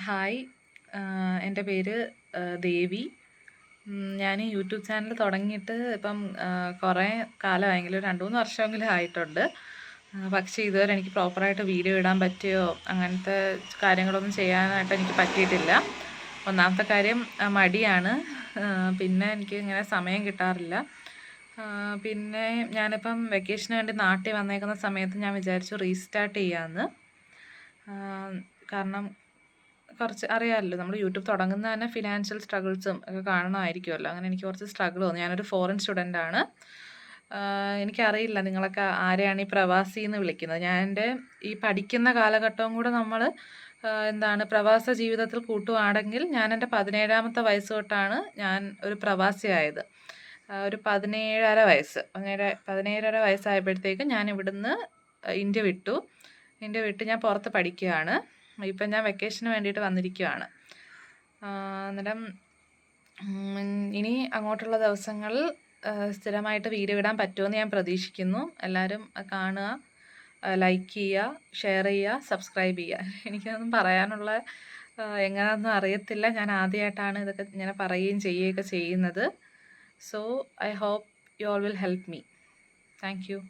Hi. എൻ്റെ പേര് ദേവി. ഞാൻ യൂട്യൂബ് ചാനൽ തുടങ്ങിയിട്ട് ഇപ്പം കുറേ കാലമായെങ്കിലും 2, 3 വർഷമെങ്കിലും ആയിട്ടുണ്ട്. പക്ഷേ ഇതുവരെ എനിക്ക് പ്രോപ്പറായിട്ട് വീഡിയോ ഇടാൻ പറ്റുകയോ അങ്ങനത്തെ കാര്യങ്ങളൊന്നും ചെയ്യാനായിട്ട് എനിക്ക് പറ്റിയിട്ടില്ല. ഒന്നാമത്തെ കാര്യം മടിയാണ്. പിന്നെ എനിക്ക് ഇങ്ങനെ സമയം കിട്ടാറില്ല. പിന്നെ ഞാനിപ്പം വെക്കേഷന് വേണ്ടി നാട്ടിൽ വന്നേക്കുന്ന സമയത്ത് ഞാൻ വിചാരിച്ചു റീസ്റ്റാർട്ട് ചെയ്യാമെന്ന്. കാരണം കുറച്ച് അറിയാമല്ലോ, നമ്മൾ യൂട്യൂബ് തുടങ്ങുന്നത് തന്നെ ഫിനാൻഷ്യൽ സ്ട്രഗിൾസും ഒക്കെ കാണണമായിരിക്കുമല്ലോ. അങ്ങനെ എനിക്ക് കുറച്ച് സ്ട്രഗിൾ തോന്നി. ഞാനൊരു ഫോറിൻ സ്റ്റുഡൻ്റാണ്. എനിക്കറിയില്ല നിങ്ങളൊക്കെ ആരെയാണ് ഈ പ്രവാസി എന്ന് വിളിക്കുന്നത്. ഞാൻ എൻ്റെ ഈ പഠിക്കുന്ന കാലഘട്ടവും കൂടെ നമ്മൾ പ്രവാസ ജീവിതത്തിൽ കൂട്ടുവാണെങ്കിൽ ഞാൻ എൻ്റെ 17ാമത്തെ വയസ്സ് തൊട്ടാണ് ഞാൻ ഒരു പ്രവാസിയായത്. ഒരു 17.5 വയസ്സ് 17.5 വയസ്സായപ്പോഴത്തേക്കും ഞാൻ ഇവിടുന്ന് ഇന്ത്യ വിട്ടു. ഇന്ത്യ വിട്ട് ഞാൻ പുറത്ത് പഠിക്കുകയാണ്. ഇപ്പം ഞാൻ വെക്കേഷന് വേണ്ടിയിട്ട് വന്നിരിക്കുകയാണ്. അന്നേരം ഇനി അങ്ങോട്ടുള്ള ദിവസങ്ങളിൽ സ്ഥിരമായിട്ട് വീഡിയോ ഇടാൻ പറ്റുമെന്ന് ഞാൻ പ്രതീക്ഷിക്കുന്നു. എല്ലാവരും കാണുക, ലൈക്ക് ചെയ്യുക, ഷെയർ ചെയ്യുക, സബ്സ്ക്രൈബ് ചെയ്യുക. എനിക്കൊന്നും പറയാനുള്ള എങ്ങനെയൊന്നും അറിയത്തില്ല. ഞാൻ ആദ്യമായിട്ടാണ് ഇതൊക്കെ ഇങ്ങനെ പറയുകയും ചെയ്യുകയൊക്കെ ചെയ്യുന്നത്. So I hope you all will help me. Thank U.